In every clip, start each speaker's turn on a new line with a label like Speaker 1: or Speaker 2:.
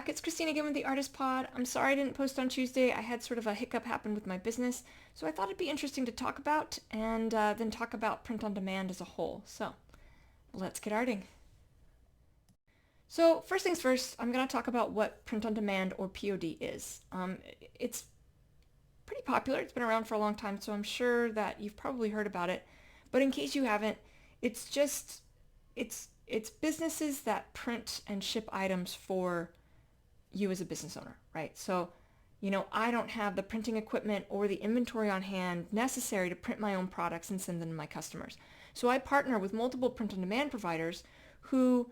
Speaker 1: back. It's Christine again with the Artist Pod. I'm sorry I didn't post on Tuesday. I had sort of a hiccup happen with my business, so I thought it'd be interesting to talk about and then talk about print on demand as a whole. So let's get arting. So first things first, I'm going to talk about what print on demand or POD is. It's pretty popular. It's been around for a long time, so I'm sure that you've probably heard about it. But in case you haven't, it's just it's businesses that print and ship items for you as a business owner, right? So, I don't have the printing equipment or the inventory on hand necessary to print my own products and send them to my customers. So I partner with multiple print-on-demand providers who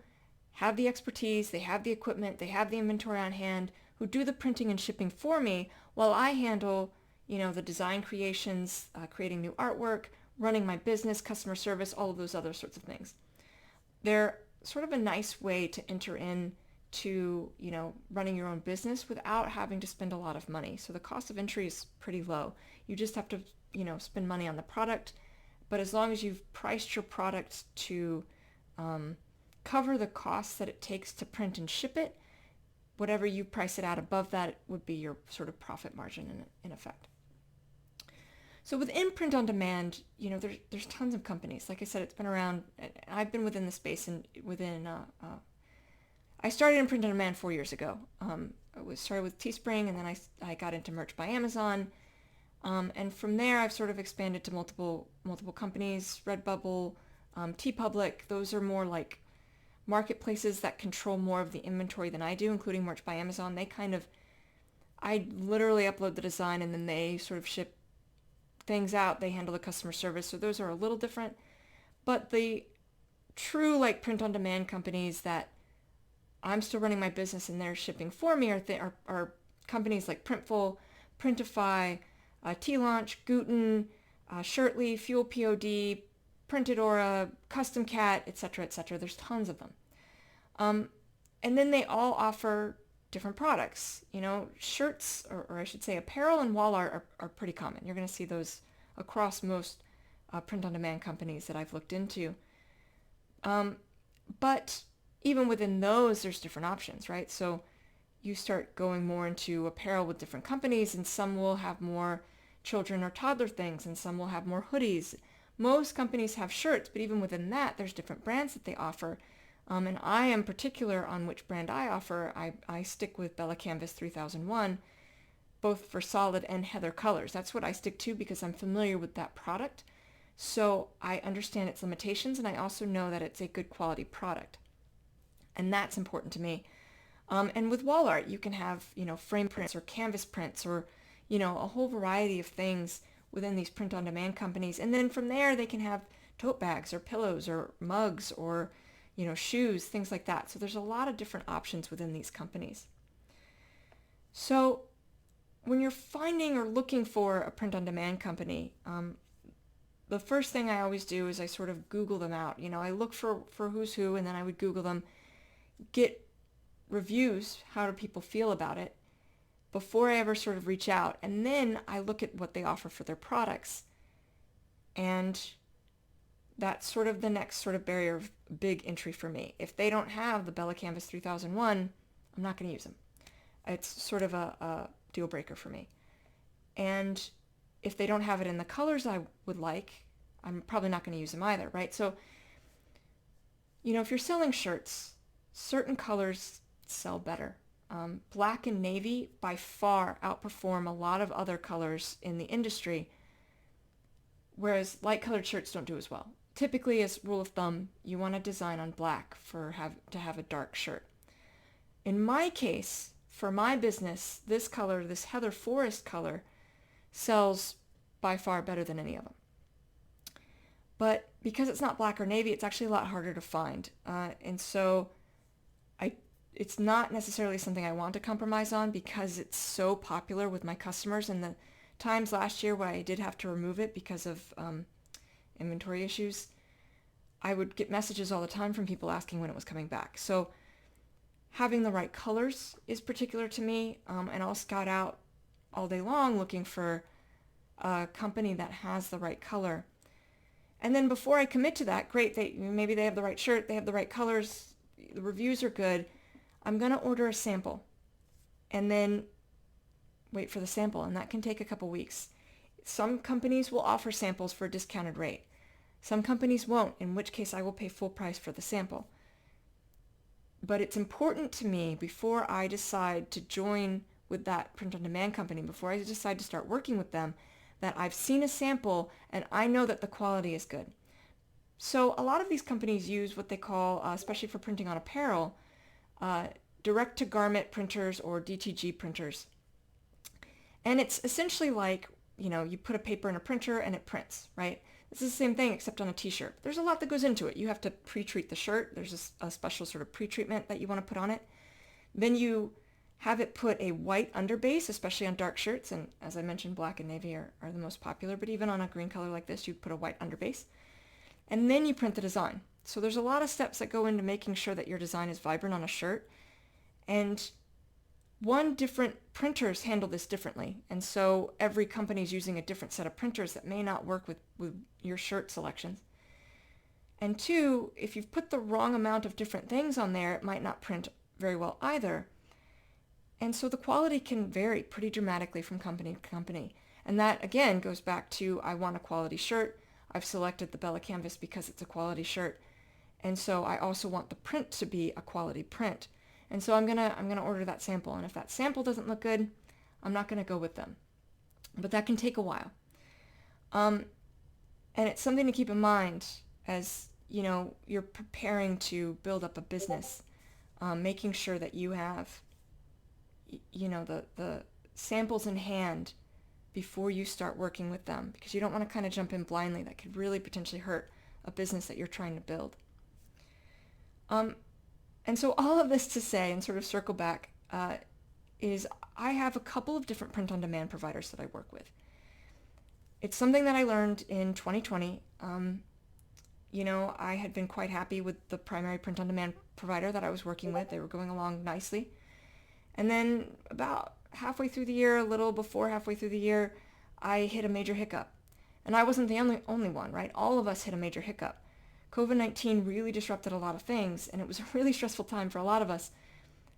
Speaker 1: have the expertise, they have the equipment, they have the inventory on hand, who do the printing and shipping for me while I handle, the design creations, creating new artwork, running my business, customer service, all of those other sorts of things. They're sort of a nice way to enter in to, running your own business without having to spend a lot of money. So the cost of entry is pretty low. You just have to, spend money on the product. But as long as you've priced your product to cover the costs that it takes to print and ship it, whatever you price it at above that would be your sort of profit margin in effect. So within print on demand, there's tons of companies. Like I said, it's been around. I've been within the space and I started in print on demand 4 years ago. I started with Teespring, and then I got into Merch by Amazon, and from there I've sort of expanded to multiple companies. Redbubble, TeePublic. Those are more like marketplaces that control more of the inventory than I do, including Merch by Amazon. I literally upload the design and then they sort of ship things out. They handle the customer service. So those are a little different. But the true like print on demand companies that I'm still running my business and they're shipping for me are companies like Printful, Printify, T-Launch, Guten, Shirtly, Fuel POD, Printedora, Custom Cat, etc., etc. There's tons of them. And then they all offer different products. Shirts, or I should say apparel and wall art are pretty common. You're going to see those across most print-on-demand companies that I've looked into. But even within those, there's different options, right? So you start going more into apparel with different companies, and some will have more children or toddler things, and some will have more hoodies. Most companies have shirts, but even within that, there's different brands that they offer. And I am particular on which brand I offer. I stick with Bella Canvas 3001, both for solid and heather colors. That's what I stick to because I'm familiar with that product. So I understand its limitations, and I also know that it's a good quality product. And that's important to me. And with wall art, you can have, frame prints or canvas prints or, a whole variety of things within these print-on-demand companies. And then from there, they can have tote bags or pillows or mugs or, shoes, things like that. So there's a lot of different options within these companies. So when you're finding or looking for a print-on-demand company, the first thing I always do is I sort of Google them out. I look for who's who, and then I would Google them, get reviews, how do people feel about it, before I ever sort of reach out. And then I look at what they offer for their products. And that's sort of the next sort of barrier of big entry for me. If they don't have the Bella Canvas 3001, I'm not going to use them. It's sort of a deal breaker for me. And if they don't have it in the colors I would like, I'm probably not going to use them either, right? So, if you're selling shirts, certain colors sell better. Black and navy by far outperform a lot of other colors in the industry, whereas light colored shirts don't do as well. Typically, as rule of thumb, you want to design on black to have a dark shirt. In my case, for my business, this color, this heather forest color, sells by far better than any of them. But because it's not black or navy, it's actually a lot harder to find. And so it's not necessarily something I want to compromise on because it's so popular with my customers. And the times last year where I did have to remove it because of inventory issues, I would get messages all the time from people asking when it was coming back. So having the right colors is particular to me, and I'll scout out all day long looking for a company that has the right color. And then before I commit to that, great, maybe they have the right shirt, they have the right colors, the reviews are good, I'm going to order a sample. and then wait for the sample, and that can take a couple weeks. Some companies will offer samples for a discounted rate. Some companies won't, in which case I will pay full price for the sample. But it's important to me before I decide to join with that print-on-demand company, before I decide to start working with them, that I've seen a sample and I know that the quality is good. So a lot of these companies use what they call, especially for printing on apparel, direct-to-garment printers or DTG printers. And it's essentially like, you put a paper in a printer and it prints, right? This is the same thing except on a t-shirt. There's a lot that goes into it. You have to pre-treat the shirt. There's a special sort of pre-treatment that you want to put on it. Then you have it put a white underbase, especially on dark shirts. And as I mentioned, black and navy are the most popular. But even on a green color like this, you'd put a white underbase. And then you print the design. So there's a lot of steps that go into making sure that your design is vibrant on a shirt. And different printers handle this differently. And so every company is using a different set of printers that may not work with your shirt selections. And two, if you've put the wrong amount of different things on there, it might not print very well either. And so the quality can vary pretty dramatically from company to company. And that, again, goes back to I want a quality shirt. I've selected the Bella Canvas because it's a quality shirt. And so I also want the print to be a quality print. And so I'm gonna order that sample. And if that sample doesn't look good, I'm not gonna go with them. But that can take a while. And it's something to keep in mind as you're preparing to build up a business, making sure that you have the samples in hand before you start working with them, because you don't want to kind of jump in blindly. That could really potentially hurt a business that you're trying to build. And so all of this to say, and sort of circle back, is I have a couple of different print-on-demand providers that I work with. It's something that I learned in 2020. I had been quite happy with the primary print-on-demand provider that I was working with. They were going along nicely. And then about halfway through the year, a little before halfway through the year, I hit a major hiccup. And I wasn't the only one, right? All of us hit a major hiccup. COVID-19 really disrupted a lot of things, and it was a really stressful time for a lot of us,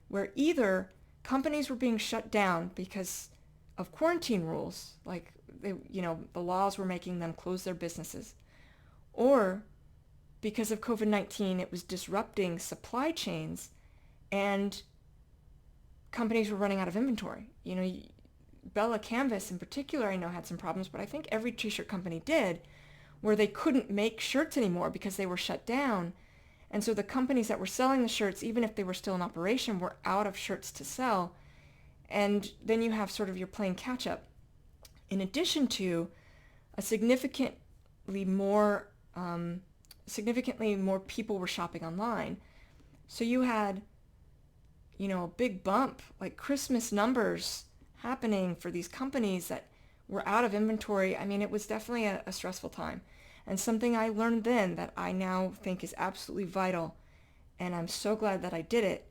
Speaker 1: where either companies were being shut down because of quarantine rules, like the laws were making them close their businesses, or because of COVID-19, it was disrupting supply chains, and companies were running out of inventory. Bella Canvas in particular, I know had some problems, but I think every t-shirt company did, where they couldn't make shirts anymore because they were shut down. And so the companies that were selling the shirts, even if they were still in operation, were out of shirts to sell. And then you have sort of your playing catch up. In addition to a significantly more people were shopping online. So you had, a big bump, like Christmas numbers happening for these companies that were out of inventory. I mean, it was definitely a stressful time. And something I learned then that I now think is absolutely vital, and I'm so glad that I did it,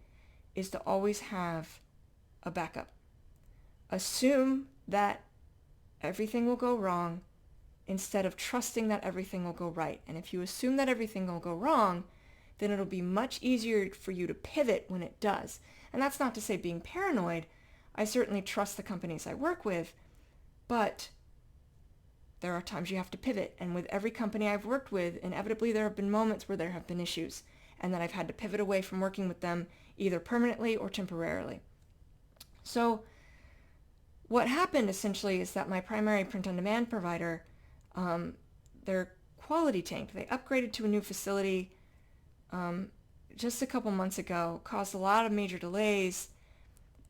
Speaker 1: is to always have a backup. Assume that everything will go wrong instead of trusting that everything will go right. And if you assume that everything will go wrong, then it'll be much easier for you to pivot when it does. And that's not to say being paranoid. I certainly trust the companies I work with, but there are times you have to pivot. And with every company I've worked with, inevitably there have been moments where there have been issues and that I've had to pivot away from working with them either permanently or temporarily. So what happened essentially is that my primary print-on-demand provider, their quality tanked. They upgraded to a new facility just a couple months ago, caused a lot of major delays,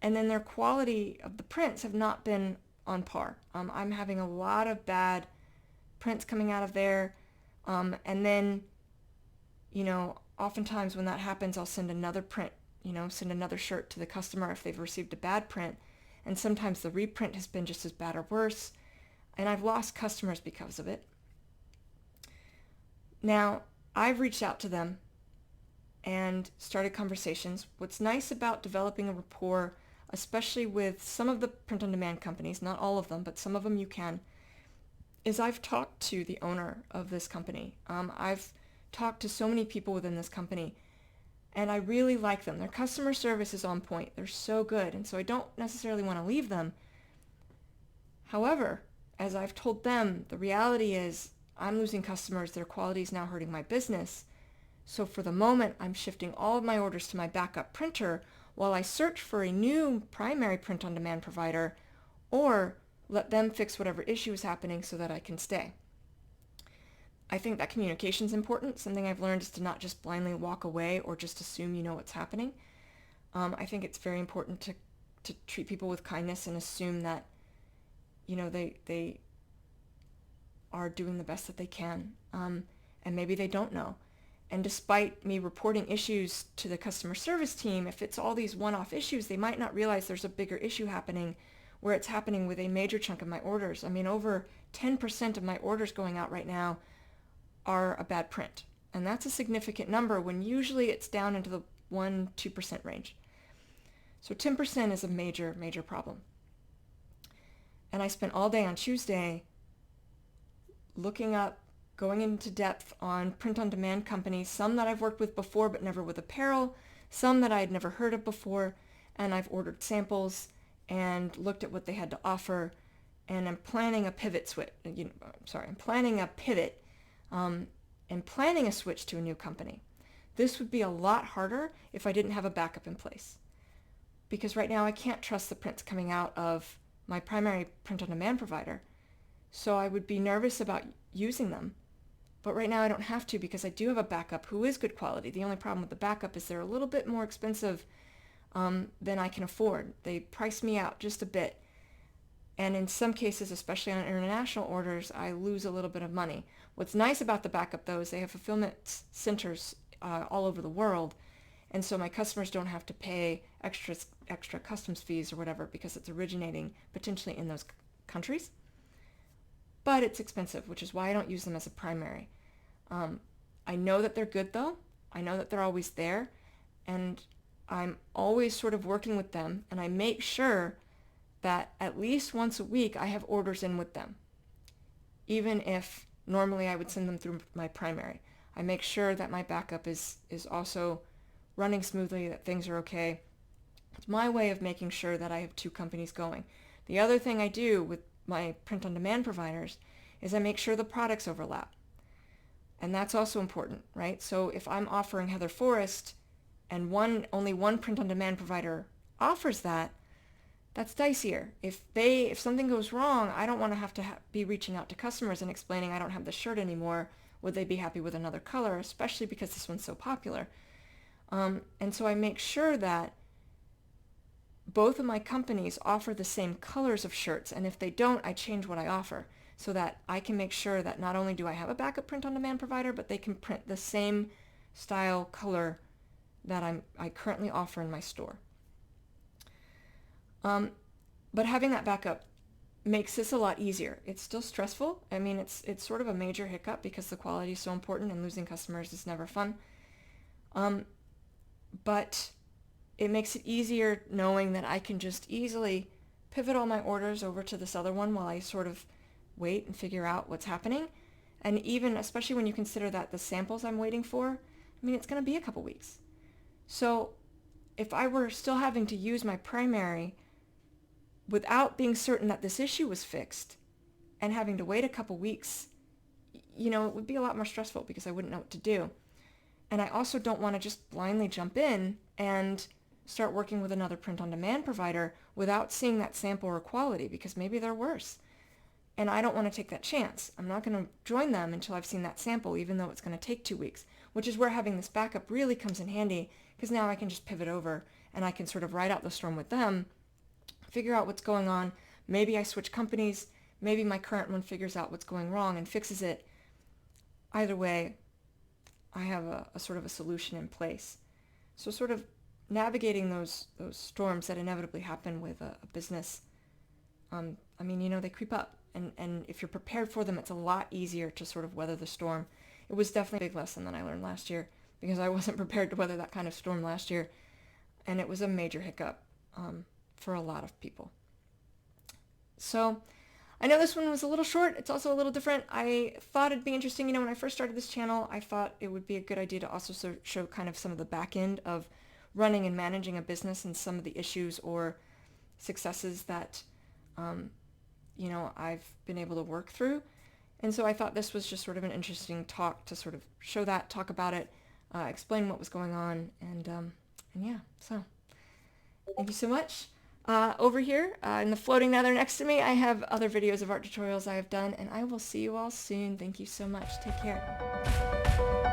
Speaker 1: and then their quality of the prints have not been on par. I'm having a lot of bad prints coming out of there, and then, oftentimes when that happens, I'll send another print, send another shirt to the customer if they've received a bad print, and sometimes the reprint has been just as bad or worse, and I've lost customers because of it. Now, I've reached out to them and started conversations. What's nice about developing a rapport, especially with some of the print-on-demand companies, not all of them, but some of them you can, is I've talked to the owner of this company. I've talked to so many people within this company, And I really like them. Their customer service is on point. They're so good. And so I don't necessarily want to leave them. However, as I've told them, the reality is I'm losing customers. Their quality is now hurting my business. So for the moment, I'm shifting all of my orders to my backup printer while I search for a new primary print-on-demand provider, or let them fix whatever issue is happening so that I can stay. I think that communication is important. Something I've learned is to not just blindly walk away or just assume you know what's happening. I think it's very important to treat people with kindness and assume that, they are doing the best that they can. And maybe they don't know. And despite me reporting issues to the customer service team, if it's all these one-off issues, they might not realize there's a bigger issue happening where it's happening with a major chunk of my orders. I mean, over 10% of my orders going out right now are a bad print. And that's a significant number when usually it's down into the 1-2% range. So 10% is a major, major problem. And I spent all day on Tuesday looking up, going into depth on print-on-demand companies, some that I've worked with before but never with apparel, some that I had never heard of before, and I've ordered samples and looked at what they had to offer, and I'm planning a pivot I'm planning a pivot and planning a switch to a new company. This would be a lot harder if I didn't have a backup in place, because right now I can't trust the prints coming out of my primary print-on-demand provider, so I would be nervous about using them. But right now I don't have to because I do have a backup who is good quality. The only problem with the backup is they're a little bit more expensive than I can afford. They price me out just a bit. And in some cases, especially on international orders, I lose a little bit of money. What's nice about the backup, though, is they have fulfillment centers all over the world. And so my customers don't have to pay extra customs fees or whatever because it's originating potentially in those countries. But it's expensive, which is why I don't use them as a primary. I know that they're good, though. I know that they're always there. And I'm always sort of working with them. And I make sure that at least once a week I have orders in with them. Even if normally I would send them through my primary. I make sure that my backup is also running smoothly, that things are okay. It's my way of making sure that I have two companies going. The other thing I do with my print-on-demand providers is I make sure the products overlap. And that's also important, right? So if I'm offering Heather Forest and only one print-on-demand provider offers that, that's dicier. If something goes wrong, I don't want to have to be reaching out to customers and explaining I don't have the shirt anymore. Would they be happy with another color, especially because this one's so popular? And so I make sure that both of my companies offer the same colors of shirts, and if they don't, I change what I offer so that I can make sure that not only do I have a backup print-on-demand provider, but they can print the same style color that I currently offer in my store. But having that backup makes this a lot easier. It's still stressful. I mean, it's sort of a major hiccup because the quality is so important and losing customers is never fun. But it makes it easier knowing that I can just easily pivot all my orders over to this other one while I sort of wait and figure out what's happening. And even, especially when you consider that the samples I'm waiting for, I mean, it's going to be a couple weeks. So if I were still having to use my primary without being certain that this issue was fixed and having to wait a couple weeks, it would be a lot more stressful because I wouldn't know what to do. And I also don't want to just blindly jump in and start working with another print-on-demand provider without seeing that sample or quality because maybe they're worse. And I don't want to take that chance. I'm not going to join them until I've seen that sample, even though it's going to take 2 weeks, which is where having this backup really comes in handy because now I can just pivot over and I can sort of ride out the storm with them, figure out what's going on. Maybe I switch companies. Maybe my current one figures out what's going wrong and fixes it. Either way, I have a sort of a solution in place. So sort of navigating those storms that inevitably happen with a business, they creep up. And if you're prepared for them, it's a lot easier to sort of weather the storm. It was definitely a big lesson that I learned last year because I wasn't prepared to weather that kind of storm last year. And it was a major hiccup for a lot of people. So I know this one was a little short. It's also a little different. I thought it'd be interesting. When I first started this channel, I thought it would be a good idea to also show kind of some of the back end of running and managing a business and some of the issues or successes that, I've been able to work through. And so I thought this was just sort of an interesting talk to sort of show that, talk about it, explain what was going on, and yeah, so thank you so much. Over here in the floating nether next to me, I have other videos of art tutorials I have done, and I will see you all soon. Thank you so much. Take care.